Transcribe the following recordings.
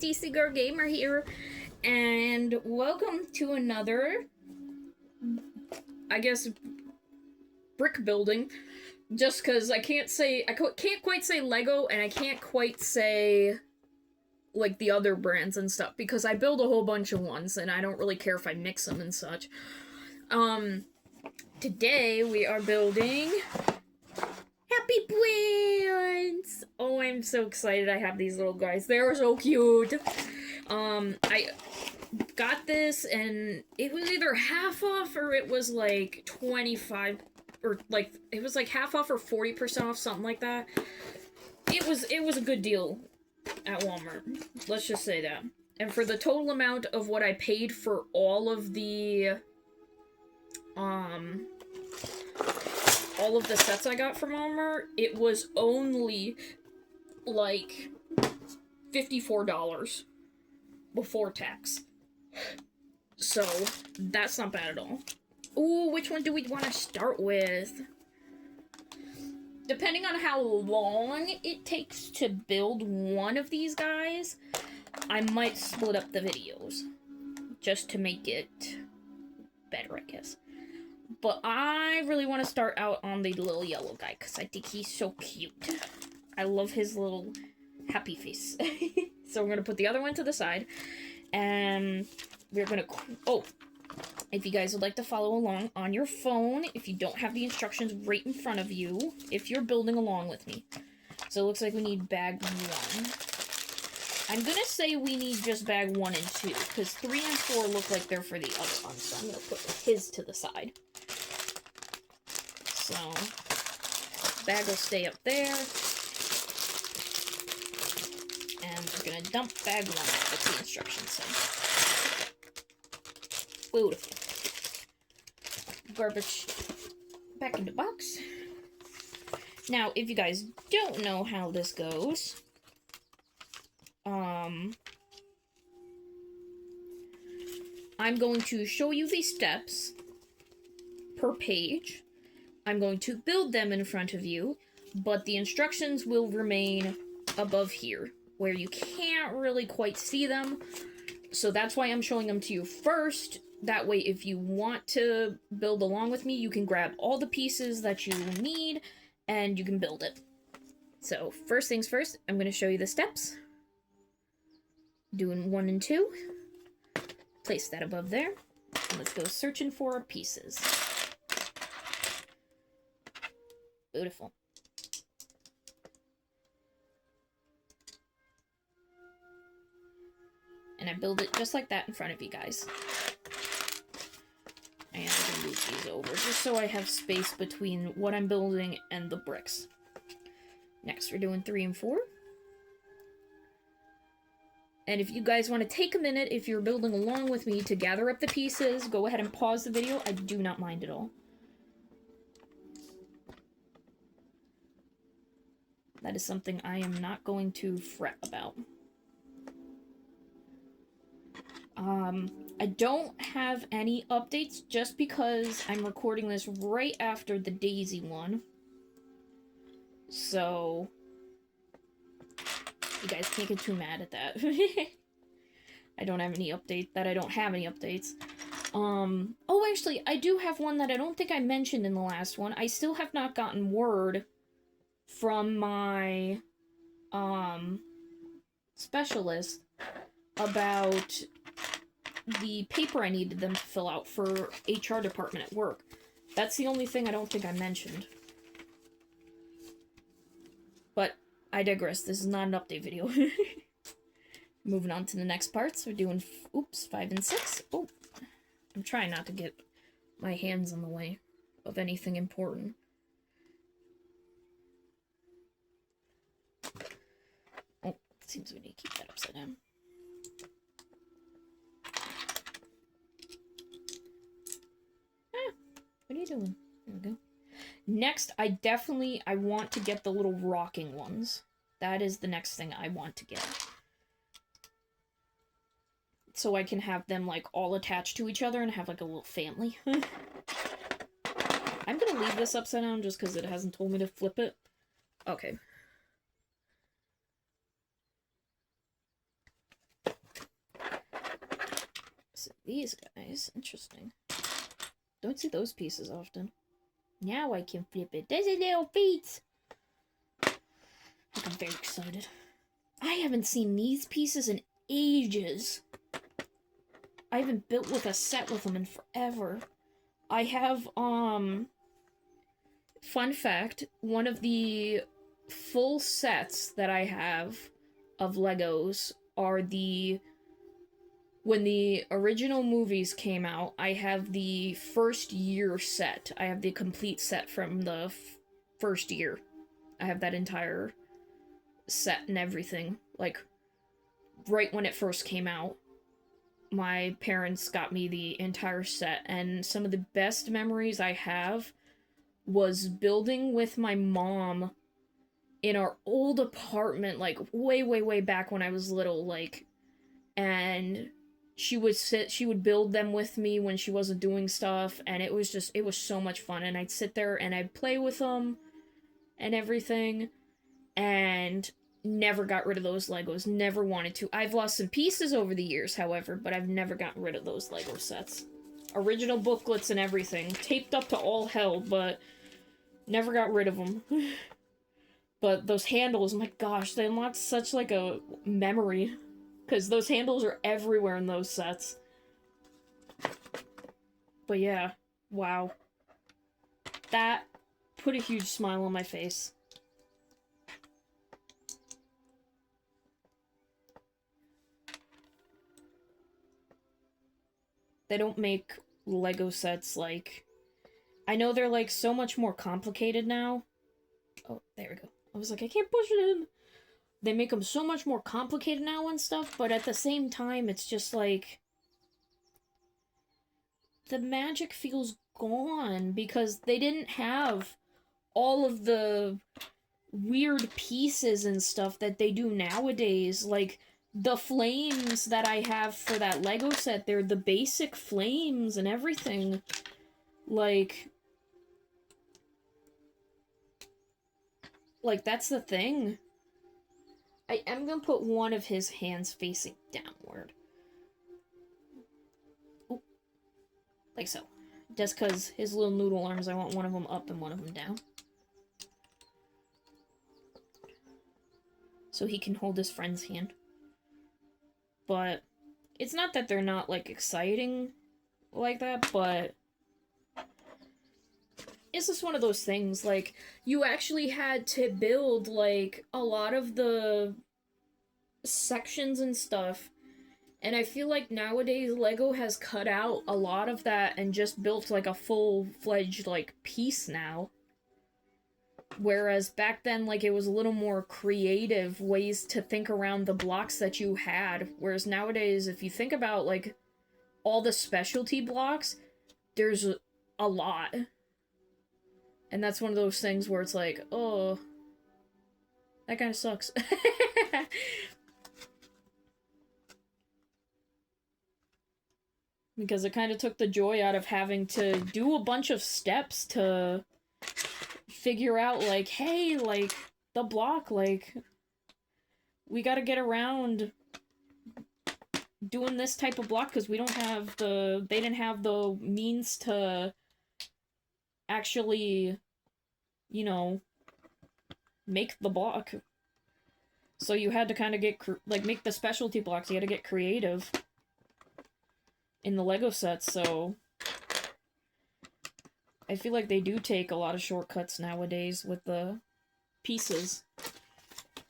DC Girl Gamer here, and welcome to another, I guess, brick building. Just because I can't quite say Lego, and I can't quite say like the other brands and stuff because I build a whole bunch of ones, and I don't really care if I mix them and such. Today we are building Happy Plants! Oh, I'm so excited I have these little guys. They're so cute. I got this and it was either half off or it was like 25 or like it was like half off or 40% off, something like that. It was a good deal at Walmart. Let's just say that. And for the total amount of what I paid for all of the sets I got from Walmart, it was only like $54 before tax. So that's not bad at all. Ooh, which one do we want to start with? Depending on how long it takes to build one of these guys, I might split up the videos just to make it better, I guess. But I really want to start out on the little yellow guy because I think he's so cute. I love his little happy face. So we're going to put the other one to the side. And we're going to... if you guys would like to follow along on your phone, if you don't have the instructions right in front of you, if you're building along with me. So it looks like we need bag 1. I'm going to say we need just bag 1 and 2, because 3 and 4 look like they're for the other ones, so I'm going to put his to the side. So, bag will stay up there. And we're going to dump bag 1. That's the instructions say. Beautiful. Garbage back in the box. Now, if you guys don't know how this goes, I'm going to show you the steps per page. I'm going to build them in front of you, but the instructions will remain above here, where you can't really quite see them. So that's why I'm showing them to you first. That way, if you want to build along with me, you can grab all the pieces that you need, and you can build it. So, first things first, I'm going to show you the steps. Doing 1 and 2. Place that above there. And let's go searching for our pieces. Beautiful. And I build it just like that in front of you guys. And I'm going to move these over just so I have space between what I'm building and the bricks. Next, we're doing 3 and 4. And if you guys want to take a minute, if you're building along with me, to gather up the pieces, go ahead and pause the video. I do not mind at all. That is something I am not going to fret about. I don't have any updates just because I'm recording this right after the Daisy one. So, you guys can't get too mad at that. I don't have any updates. Oh, actually, I do have one that I don't think I mentioned in the last one. I still have not gotten word from my, specialist about the paper I needed them to fill out for HR department at work. That's the only thing I don't think I mentioned. But I digress. This is not an update video. Moving on to the next parts. We're doing, 5 and 6. Oh, I'm trying not to get my hands in the way of anything important. Oh, it seems we need to keep that upside down. What are you doing? There we go. Next, I want to get the little rocking ones. That is the next thing I want to get. So I can have them, like, all attached to each other and have, like, a little family. I'm gonna leave this upside down just because it hasn't told me to flip it. Okay. So these guys, interesting. Don't see those pieces often. Now I can flip it. There's a little feet! I'm very excited. I haven't seen these pieces in ages. I haven't built with a set with them in forever. I have, fun fact, one of the full sets that I have of Legos are when the original movies came out, I have the first year set. I have the complete set from the first year. I have that entire set and everything. Like, right when it first came out, my parents got me the entire set, and some of the best memories I have was building with my mom in our old apartment, like, way, way, way back when I was little, like, and she would build them with me when she wasn't doing stuff, and it was so much fun, and I'd sit there and I'd play with them and everything, and never got rid of those Legos, never wanted to. I've lost some pieces over the years, however, but I've never gotten rid of those Lego sets. Original booklets and everything, taped up to all hell, but never got rid of them. But those handles, my gosh, they unlocked such, like, a memory. Because those handles are everywhere in those sets. But yeah, wow. That put a huge smile on my face. They don't make Lego sets, like... I know they're, like, so much more complicated now. Oh, there we go. I was like, I can't push it in. They make them so much more complicated now and stuff, but at the same time, it's just like... the magic feels gone, because they didn't have all of the weird pieces and stuff that they do nowadays. Like, the flames that I have for that Lego set, they're the basic flames and everything. Like, that's the thing. I am gonna put one of his hands facing downward. Ooh. Like so. Just because his little noodle arms, I want one of them up and one of them down. So he can hold his friend's hand. But it's not that they're not, like, exciting like that, but it's just one of those things, like, you actually had to build, like, a lot of the sections and stuff, and I feel like nowadays Lego has cut out a lot of that and just built, like, a full-fledged, like, piece now. Whereas back then, like, it was a little more creative ways to think around the blocks that you had, whereas nowadays, if you think about, like, all the specialty blocks, there's a lot. And that's one of those things where it's like, oh, that kind of sucks. Because it kind of took the joy out of having to do a bunch of steps to figure out, like, hey, like, the block, like, we gotta get around doing this type of block because we don't have they didn't have the means to actually, you know, make the block. So you had to kind of get, make the specialty blocks. You had to get creative in the Lego sets, so I feel like they do take a lot of shortcuts nowadays with the pieces.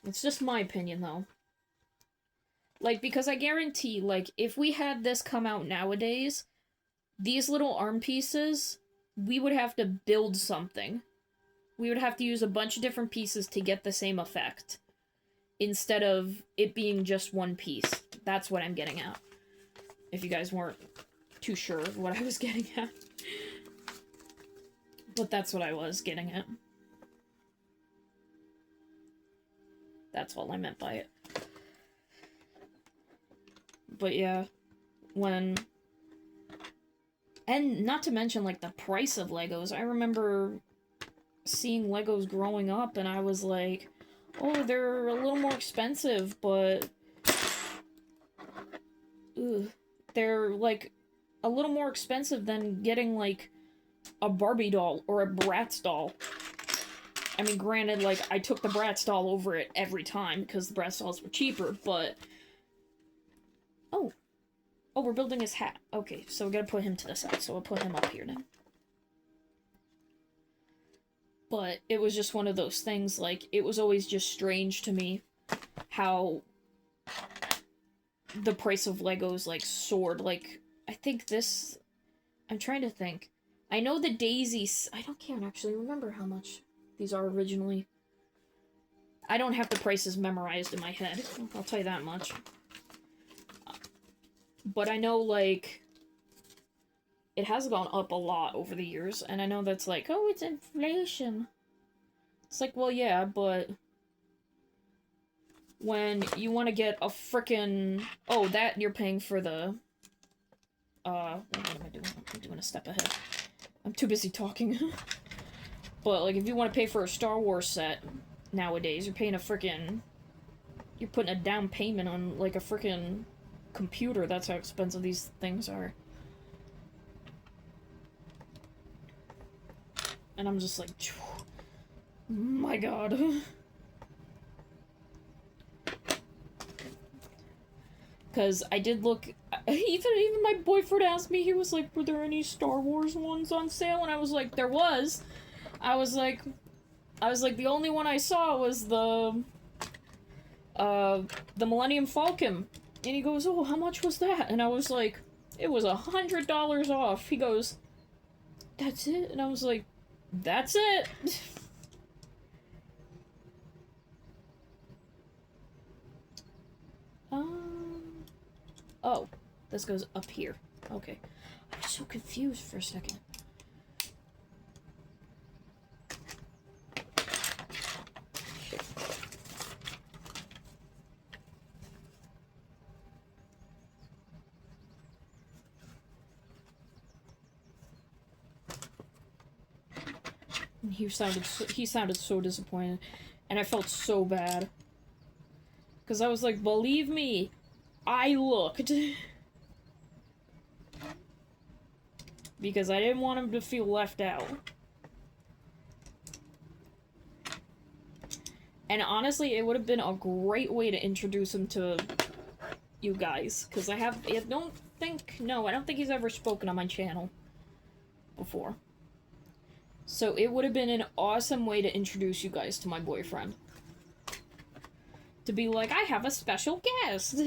It's just my opinion, though. Like, because I guarantee, like, if we had this come out nowadays, these little arm pieces, we would have to build something. We would have to use a bunch of different pieces to get the same effect, instead of it being just one piece. That's what I'm getting at. If you guys weren't too sure of what I was getting at. But that's what I was getting at. That's all I meant by it. But yeah, and not to mention, like, the price of Legos. I remember seeing Legos growing up, and I was like, oh, they're a little more expensive, but... Ugh. they're, like, a little more expensive than getting, like, a Barbie doll or a Bratz doll. I mean, granted, like, I took the Bratz doll over it every time because the Bratz dolls were cheaper, but... Oh. Oh, we're building his hat. Okay, so we gotta put him to the side, so we'll put him up here now. But it was just one of those things, like, it was always just strange to me how the price of Legos, like, soared. Like, I think this... I'm trying to think. I know the Daisies... I can't actually remember how much these are originally. I don't have the prices memorized in my head. I'll tell you that much. But I know, like... It has gone up a lot over the years, and I know that's like, oh, it's inflation. It's like, well, yeah, but... When you want to get a frickin'... Oh, that you're paying for the... what am I doing? I'm doing a step ahead. I'm too busy talking. But, like, if you want to pay for a Star Wars set nowadays, you're paying a frickin'... You're putting a down payment on, like, a frickin' computer. That's how expensive these things are. And I'm just like, my god. Because I did look, even my boyfriend asked me, he was like, were there any Star Wars ones on sale? And I was like, there was. I was like, the only one I saw was the Millennium Falcon. And he goes, oh, how much was that? And I was like, it was $100 off. He goes, that's it? And I was like, that's it! Oh, this goes up here. Okay. I was so confused for a second. He sounded so disappointed, and I felt so bad. Because I was like, believe me, I looked. Because I didn't want him to feel left out. And honestly, it would have been a great way to introduce him to you guys. Because I don't think he's ever spoken on my channel before. So it would have been an awesome way to introduce you guys to my boyfriend. To be like, I have a special guest!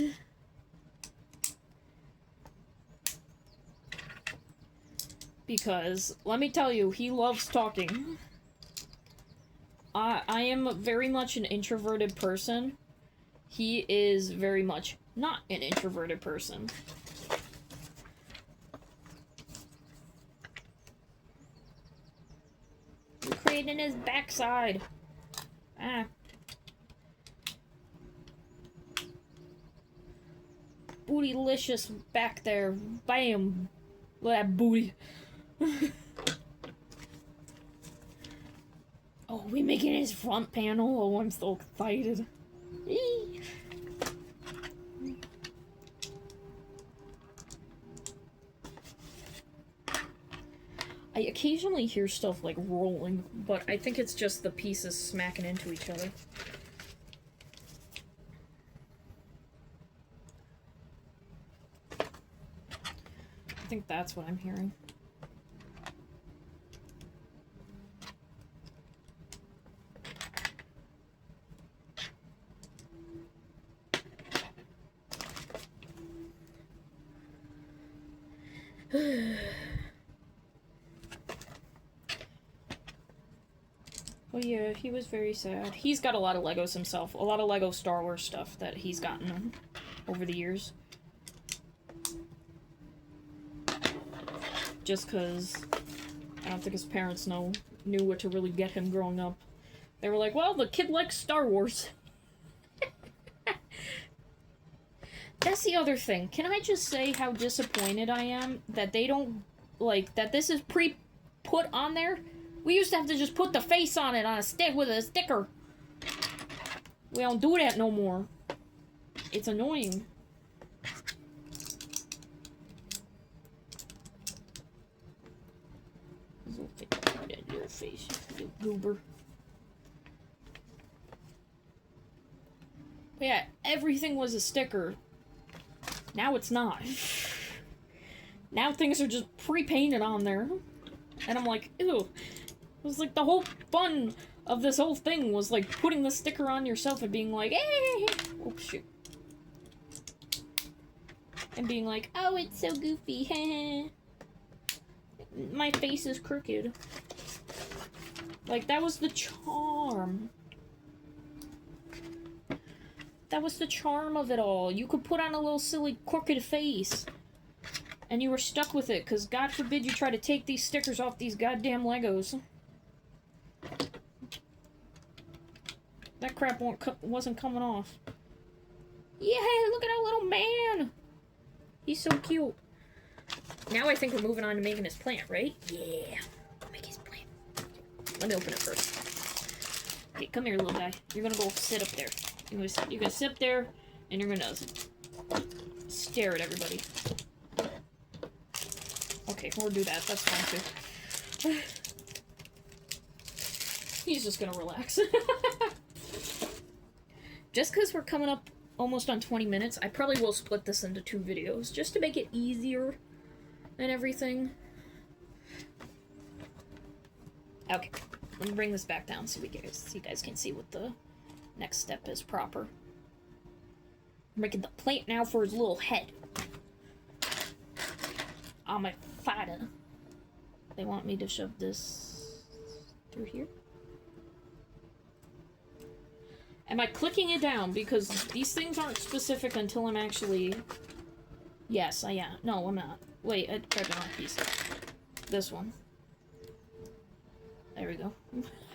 Because, let me tell you, he loves talking. I am very much an introverted person. He is very much not an introverted person. In his backside. Ah. Bootylicious back there. Bam. Look at that booty. Oh, we making his front panel? Oh, I'm so excited. Eee. I occasionally hear stuff like rolling, but I think it's just the pieces smacking into each other. I think that's what I'm hearing. Oh yeah, he was very sad. He's got a lot of Legos himself. A lot of Lego Star Wars stuff that he's gotten over the years. Just because I don't think his parents knew what to really get him growing up. They were like, well, the kid likes Star Wars. That's the other thing. Can I just say how disappointed I am that they don't, like, that this is put on there? We used to have to just put the face on it on a stick with a sticker. We don't do that no more. It's annoying. Goober. But yeah, everything was a sticker. Now it's not. Now things are just pre-painted on there. And I'm like, ew. It was like the whole fun of this whole thing was like putting the sticker on yourself and being like, hey! Oh, shoot. And being like, oh, it's so goofy. My face is crooked. Like, that was the charm. That was the charm of it all. You could put on a little silly crooked face. And you were stuck with it, because God forbid you try to take these stickers off these goddamn Legos. That crap wasn't coming off. Yeah, look at our little man! He's so cute. Now I think we're moving on to making his plant, right? Yeah. Make his plant. Let me open it first. Hey, come here, little guy. You're gonna go sit up there. You're gonna sit up there, and you're gonna stare at everybody. Okay, we'll do that. That's fine, too. He's just gonna relax. Just because we're coming up almost on 20 minutes, I probably will split this into 2 videos, just to make it easier and everything. Okay, let me bring this back down so you guys can see what the next step is proper. I'm making the plant now for his little head. On my fada. They want me to shove this through here. Am I clicking it down? Because these things aren't specific until I'm actually... Yes, I am. No, I'm not. Wait, I grabbed the wrong piece. This one. There we go.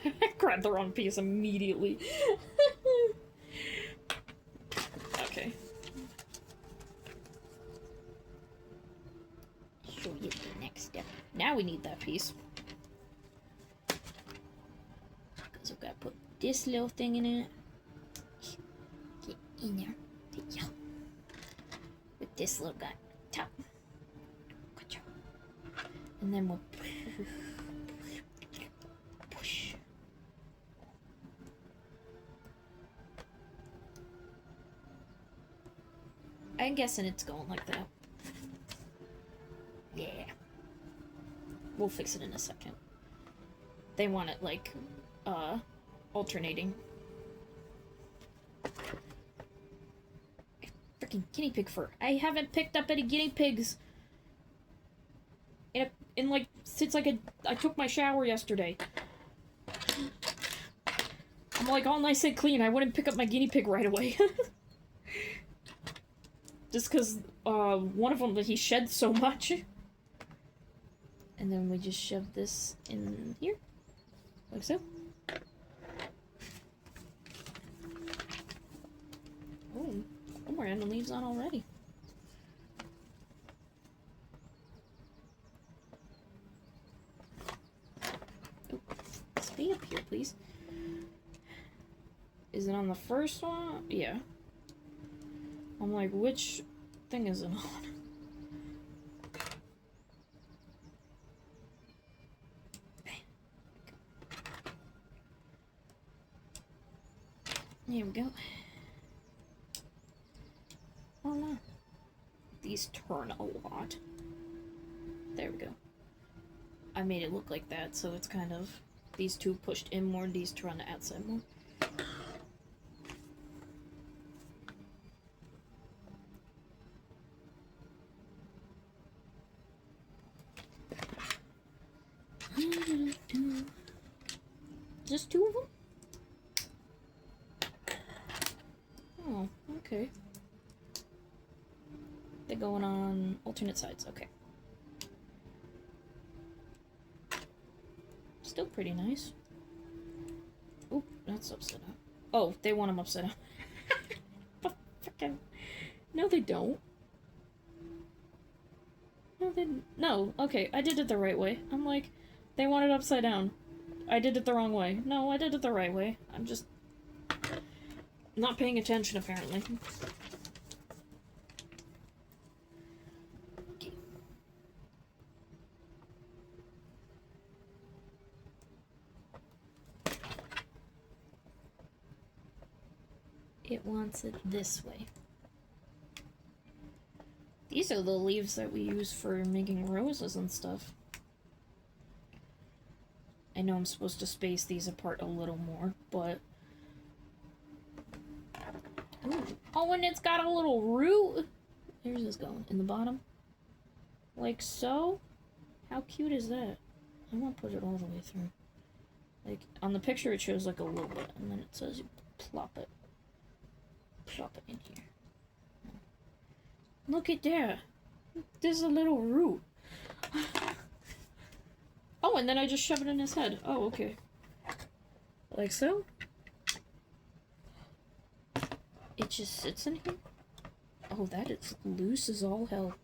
I grabbed the wrong piece immediately. Okay. Show you the next step. Now we need that piece. Because I've got to put this little thing in it. Get in there. There you go. With this little guy. Top. Good job. And then we'll push. I'm guessing it's going like that. Yeah. We'll fix it in a second. They want it, like, alternating. Freaking guinea pig fur. I haven't picked up any guinea pigs in like, since I took my shower yesterday. I'm like all nice and clean. I wouldn't pick up my guinea pig right away. Just because, one of them, he shed so much. And then we just shove this in here. Like so. Oh, we're adding leaves on already. Oh, stay up here, please. Is it on the first one? Yeah. I'm like, which thing is it on? Here we go. Oh no. These turn a lot. There we go. I made it look like that, so it's kind of these two pushed in more, these two on the outside more. Just 2 of them? Oh, okay. They're going on alternate sides, okay. Still pretty nice. Oop, that's upside down. Oh, they want them upside down. Frickin'. No, they don't. No, they... No, okay, I did it the right way. I'm like, they want it upside down. I did it the wrong way. No, I did it the right way. I'm just... not paying attention, apparently. Okay. It wants it this way. These are the leaves that we use for making roses and stuff. I know I'm supposed to space these apart a little more, but... Ooh. Oh, and it's got a little root! Where's this going? In the bottom? Like so? How cute is that? I want to put it all the way through. Like, on the picture it shows like a little bit, and then it says you plop it. Plop it in here. Look at there! There's a little root. Oh, and then I just shove it in his head. Oh, okay. Like so? It just sits in here? Oh, that is loose as all hell.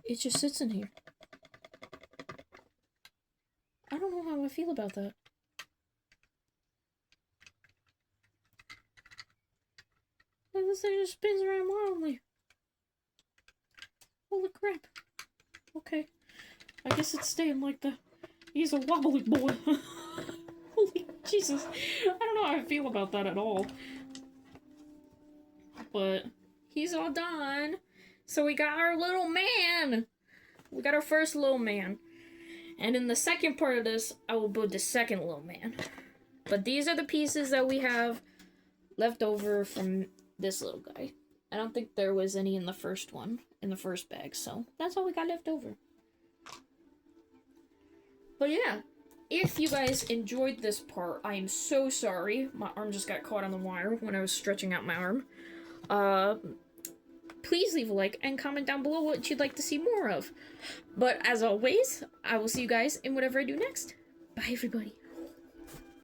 It just sits in here. I don't know how I feel about that. Like, this thing just spins around wildly. Holy crap. Okay. I guess it's staying like that. He's a wobbly boy. Holy Jesus. I don't know how I feel about that at all. But he's all done. So we got our little man. We got our first little man. And in the second part of this, I will build the second little man. But these are the pieces that we have left over from this little guy. I don't think there was any in the first one, in the first bag, so that's all we got left over. But yeah, if you guys enjoyed this part, I am so sorry. My arm just got caught on the wire when I was stretching out my arm. Please leave a like and comment down below what you'd like to see more of. But as always, I will see you guys in whatever I do next. Bye, everybody.